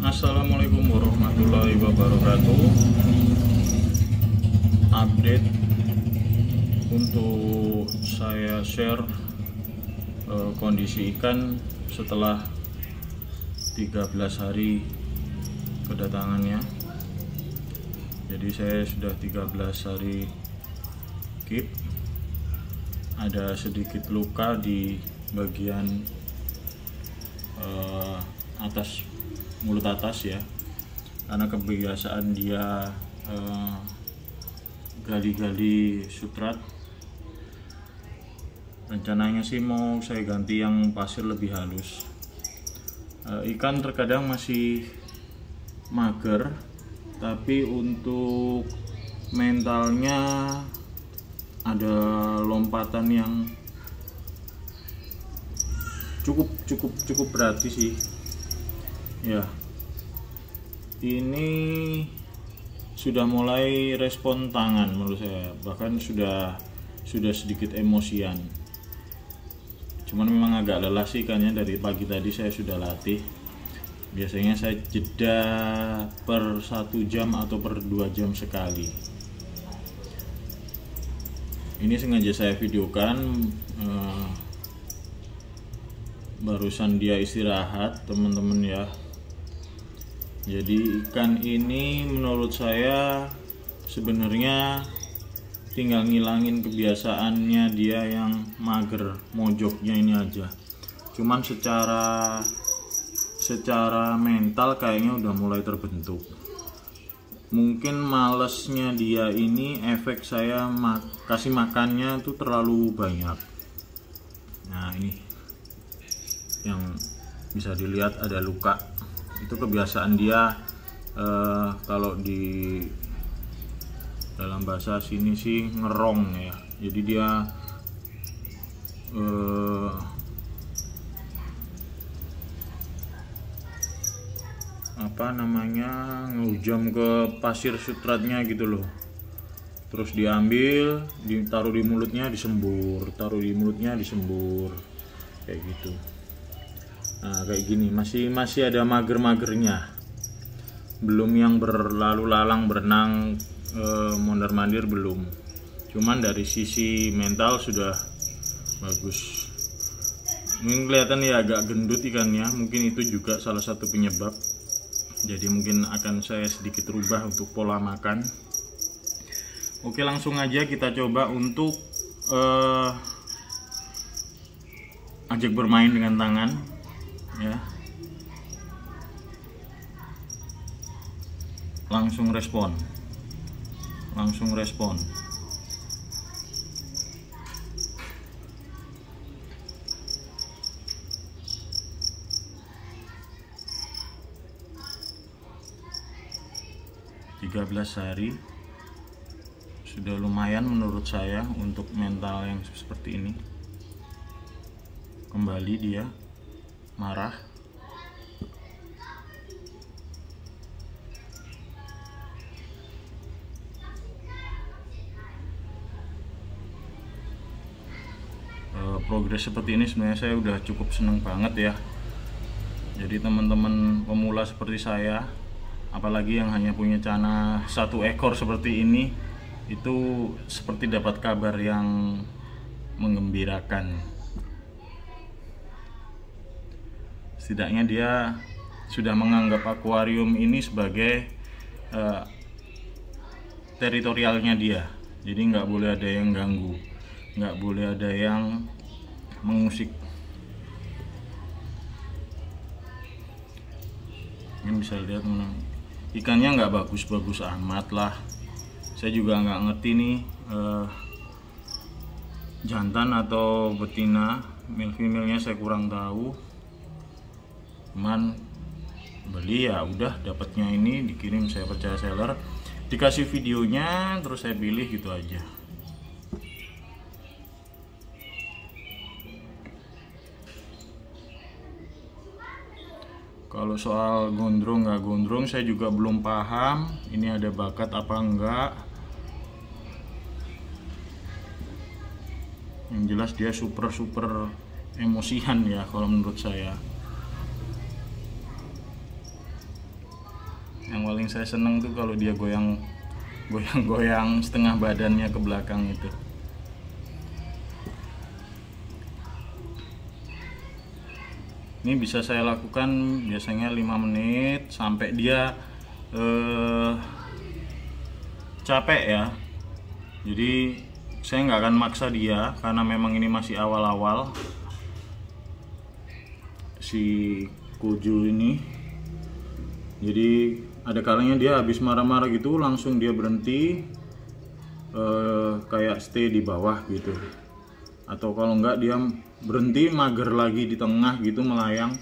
Assalamualaikum warahmatullahi wabarakatuh. Update untuk saya share kondisi ikan setelah 13 hari kedatangannya. Jadi saya sudah 13 hari keep. Ada sedikit luka di bagian atas, mulut atas ya, karena kebiasaan dia gali-gali sutrat. Rencananya sih mau saya ganti yang pasir lebih halus. Ikan terkadang masih mager, tapi untuk mentalnya ada lompatan yang cukup berarti sih ya. Ini sudah mulai respon tangan menurut saya, bahkan sudah sedikit emosian. Cuman memang agak lelah sih ikannya, dari pagi tadi saya sudah latih. Biasanya saya jeda per 1 jam atau per 2 jam sekali. Ini sengaja saya videokan, barusan dia istirahat teman-teman ya. Jadi ikan ini menurut saya sebenarnya tinggal ngilangin kebiasaannya dia yang mager, mojoknya ini aja. Cuman secara mental kayaknya udah mulai terbentuk. Mungkin malesnya dia ini efek saya kasih makannya tuh terlalu banyak. Nah ini yang bisa dilihat ada luka. Itu kebiasaan dia, kalau di dalam bahasa sini sih ngerong ya. Jadi dia ngehujam ke pasir sutratnya gitu loh. Terus diambil, ditaruh di mulutnya, disembur, taruh di mulutnya, disembur, kayak gitu. Nah kayak gini, masih ada mager-magernya, belum yang berlalu lalang berenang mondar mandir, belum. Cuman dari sisi mental sudah bagus. Mungkin kelihatan ya agak gendut ikannya, mungkin itu juga salah satu penyebab. Jadi mungkin akan saya sedikit rubah untuk pola makan. Oke, langsung aja kita coba untuk ajak bermain dengan tangan ya. Langsung respon 13 hari sudah lumayan menurut saya untuk mental yang seperti ini. Kembali dia marah. Progres seperti ini sebenarnya saya udah cukup seneng banget ya. Jadi teman-teman pemula seperti saya, apalagi yang hanya punya cana 1 ekor seperti ini, itu seperti dapat kabar yang menggembirakan. Setidaknya dia sudah menganggap akuarium ini sebagai teritorialnya dia. Jadi nggak boleh ada yang ganggu, nggak boleh ada yang mengusik. Ini bisa lihat ikannya nggak bagus-bagus amat lah. Saya juga nggak ngerti nih jantan atau betina, male female-nya saya kurang tahu. Cuman beli ya udah, dapatnya ini dikirim, saya percaya seller, dikasih videonya terus saya pilih gitu aja. Kalau soal gondrong nggak gondrong saya juga belum paham, ini ada bakat apa enggak. Yang jelas dia super emosian ya kalau menurut saya. paling saya seneng tuh kalau dia goyang-goyang setengah badannya ke belakang itu. Ini bisa saya lakukan biasanya 5 menit sampai dia capek ya. Jadi saya nggak akan maksa dia karena memang ini masih awal-awal si Kojo ini. Jadi ada kalanya dia habis marah-marah gitu langsung dia berhenti, kayak stay di bawah gitu. Atau kalau enggak dia berhenti mager lagi di tengah gitu melayang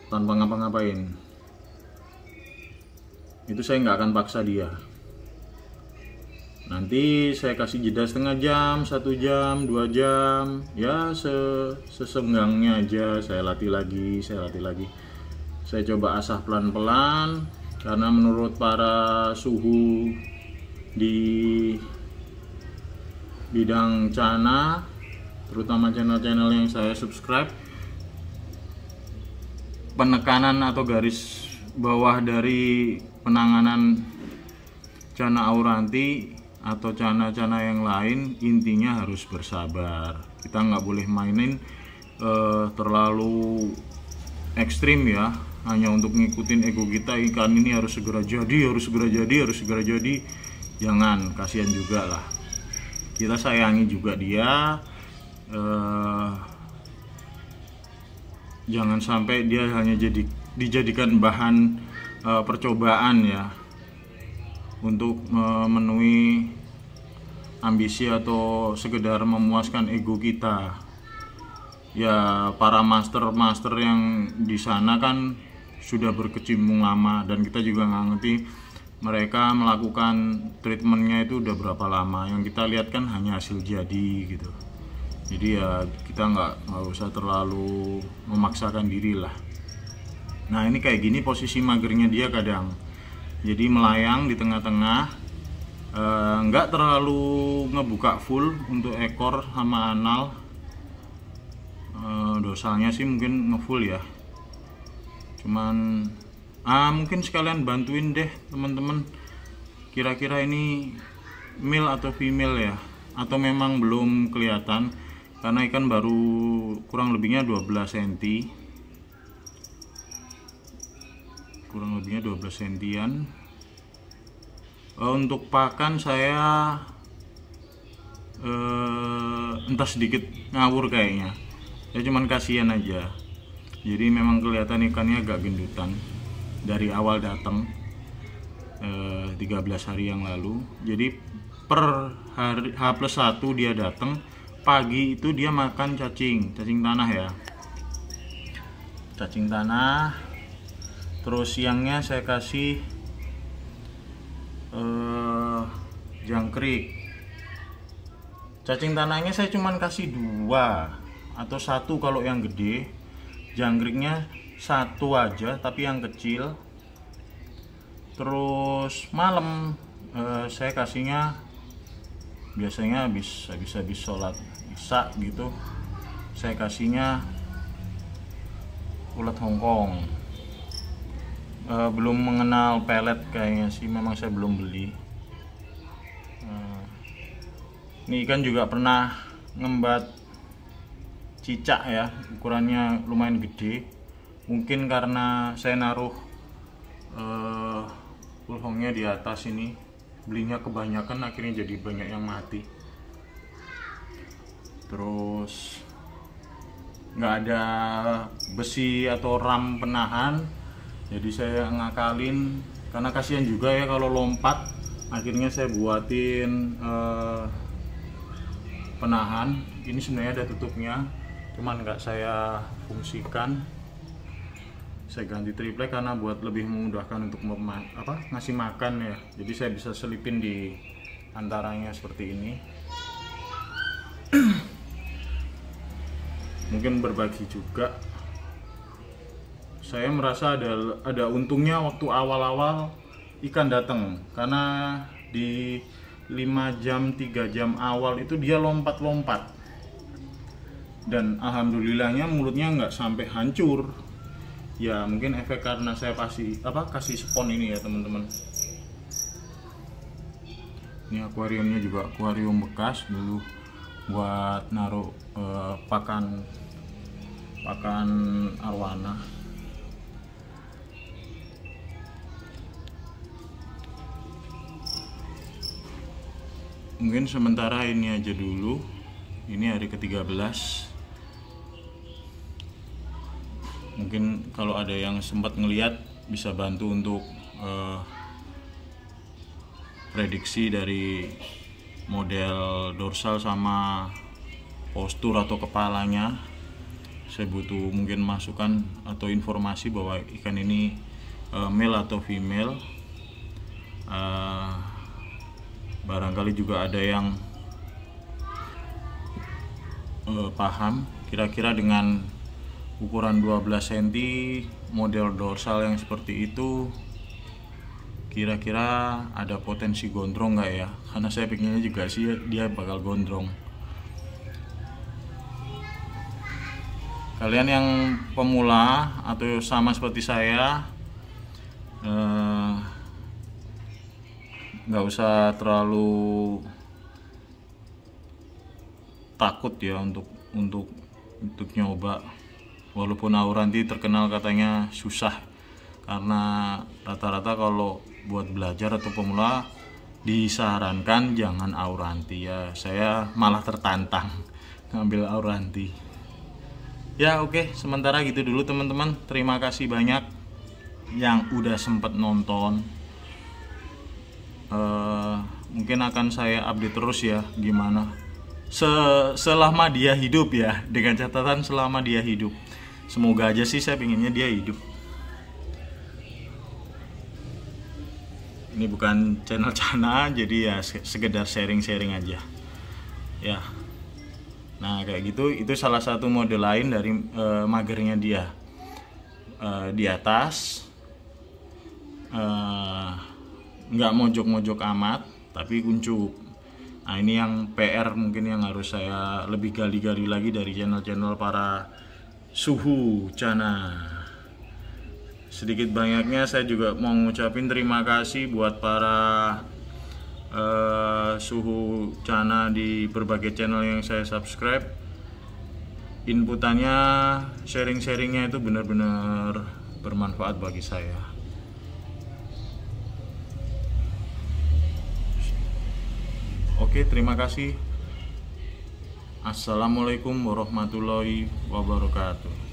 tanpa ngapa-ngapain. Itu saya nggak akan paksa dia. Nanti saya kasih jeda setengah jam, 1 jam, 2 jam, ya sesenggangnya aja. Saya latih lagi. Saya coba asah pelan-pelan karena menurut para suhu di bidang cana, terutama channel-channel yang saya subscribe, penekanan atau garis bawah dari penanganan cana auranti atau cana-cana yang lain intinya harus bersabar. Kita nggak boleh mainin terlalu ekstrim ya, hanya untuk ngikutin ego kita. Ikan ini harus segera jadi. Jangan, kasihan juga lah. Kita sayangi juga dia. Jangan sampai dia hanya dijadikan bahan percobaan ya, untuk memenuhi ambisi atau sekedar memuaskan ego kita. Ya para master yang di sana kan sudah berkecimpung lama, dan kita juga nggak ngerti mereka melakukan treatmentnya itu udah berapa lama. Yang kita lihat kan hanya hasil jadi gitu. Jadi ya kita nggak usah terlalu memaksakan diri lah. Nah ini kayak gini posisi magernya dia kadang. Jadi melayang di tengah-tengah, nggak terlalu ngebuka full untuk ekor sama anal. Dorsalnya sih mungkin ngefull ya. Cuman mungkin sekalian bantuin deh teman-teman, kira-kira ini male atau female ya, atau memang belum kelihatan karena ikan baru kurang lebihnya 12 cm, kurang lebihnya 12 cm. Untuk pakan saya entah sedikit ngawur kayaknya ya, cuman kasihan aja. Jadi memang kelihatan ikannya agak gendutan dari awal datang 13 hari yang lalu. Jadi per hari H+1 dia datang, pagi itu dia makan cacing tanah ya, cacing tanah. Terus siangnya saya kasih jangkrik. Cacing tanahnya saya cuman kasih 2 atau 1 kalau yang gede. Jangkriknya 1 aja tapi yang kecil. Terus malam saya kasihnya biasanya habis sholat isya gitu, saya kasihnya ulet Hongkong. Belum mengenal pelet kayaknya sih, memang saya belum beli. Ini ikan juga pernah ngembat cicak ya, ukurannya lumayan gede. Mungkin karena saya naruh pulhongnya di atas ini, belinya kebanyakan akhirnya jadi banyak yang mati. Terus nggak ada besi atau ram penahan, jadi saya ngakalin karena kasihan juga ya kalau lompat. Akhirnya saya buatin penahan. Ini sebenarnya ada tutupnya, cuman nggak saya fungsikan. Saya ganti triplek karena buat lebih memudahkan untuk ngasih makan ya. Jadi saya bisa selipin di antaranya seperti ini. Mungkin berbagi juga. Saya merasa ada untungnya waktu awal-awal ikan datang, karena di 5 jam 3 jam awal itu dia lompat-lompat, dan alhamdulillahnya mulutnya nggak sampai hancur. Ya mungkin efek karena saya kasih spon ini ya teman-teman. Ini akuariumnya juga akuarium bekas dulu buat naruh pakan arwana. Mungkin sementara ini aja dulu. Ini hari ke-13. Mungkin kalau ada yang sempat ngeliat bisa bantu untuk prediksi dari model dorsal sama postur atau kepalanya. Saya butuh mungkin masukan atau informasi bahwa ikan ini male atau female. Barangkali juga ada yang paham kira-kira dengan ukuran 12 cm model dorsal yang seperti itu kira-kira ada potensi gondrong nggak ya, karena saya pikirnya juga sih dia bakal gondrong. Kalian yang pemula atau sama seperti saya nggak usah terlalu takut ya untuk nyoba. Walaupun Auranti terkenal katanya susah, karena rata-rata kalau buat belajar atau pemula disarankan jangan Auranti ya. Saya malah tertantang ngambil Auranti. Ya oke, sementara gitu dulu teman-teman. Terima kasih banyak yang udah sempet nonton. Mungkin akan saya update terus ya gimana selama dia hidup ya, dengan catatan selama dia hidup. Semoga aja sih, saya pinginnya dia hidup. Ini bukan channel Cana, jadi ya sekedar sharing-sharing aja ya. Nah kayak gitu, itu salah satu mode lain dari magernya dia. Di atas nggak mojok-mojok amat, tapi kuncup. Nah ini yang PR mungkin yang harus saya lebih gali-gali lagi dari channel-channel para suhu Cana. Sedikit banyaknya saya juga mau ngucapin terima kasih buat para suhu Cana di berbagai channel yang saya subscribe. Inputannya, sharing-sharingnya itu benar-benar bermanfaat bagi saya. Oke, terima kasih. Assalamualaikum warahmatullahi wabarakatuh.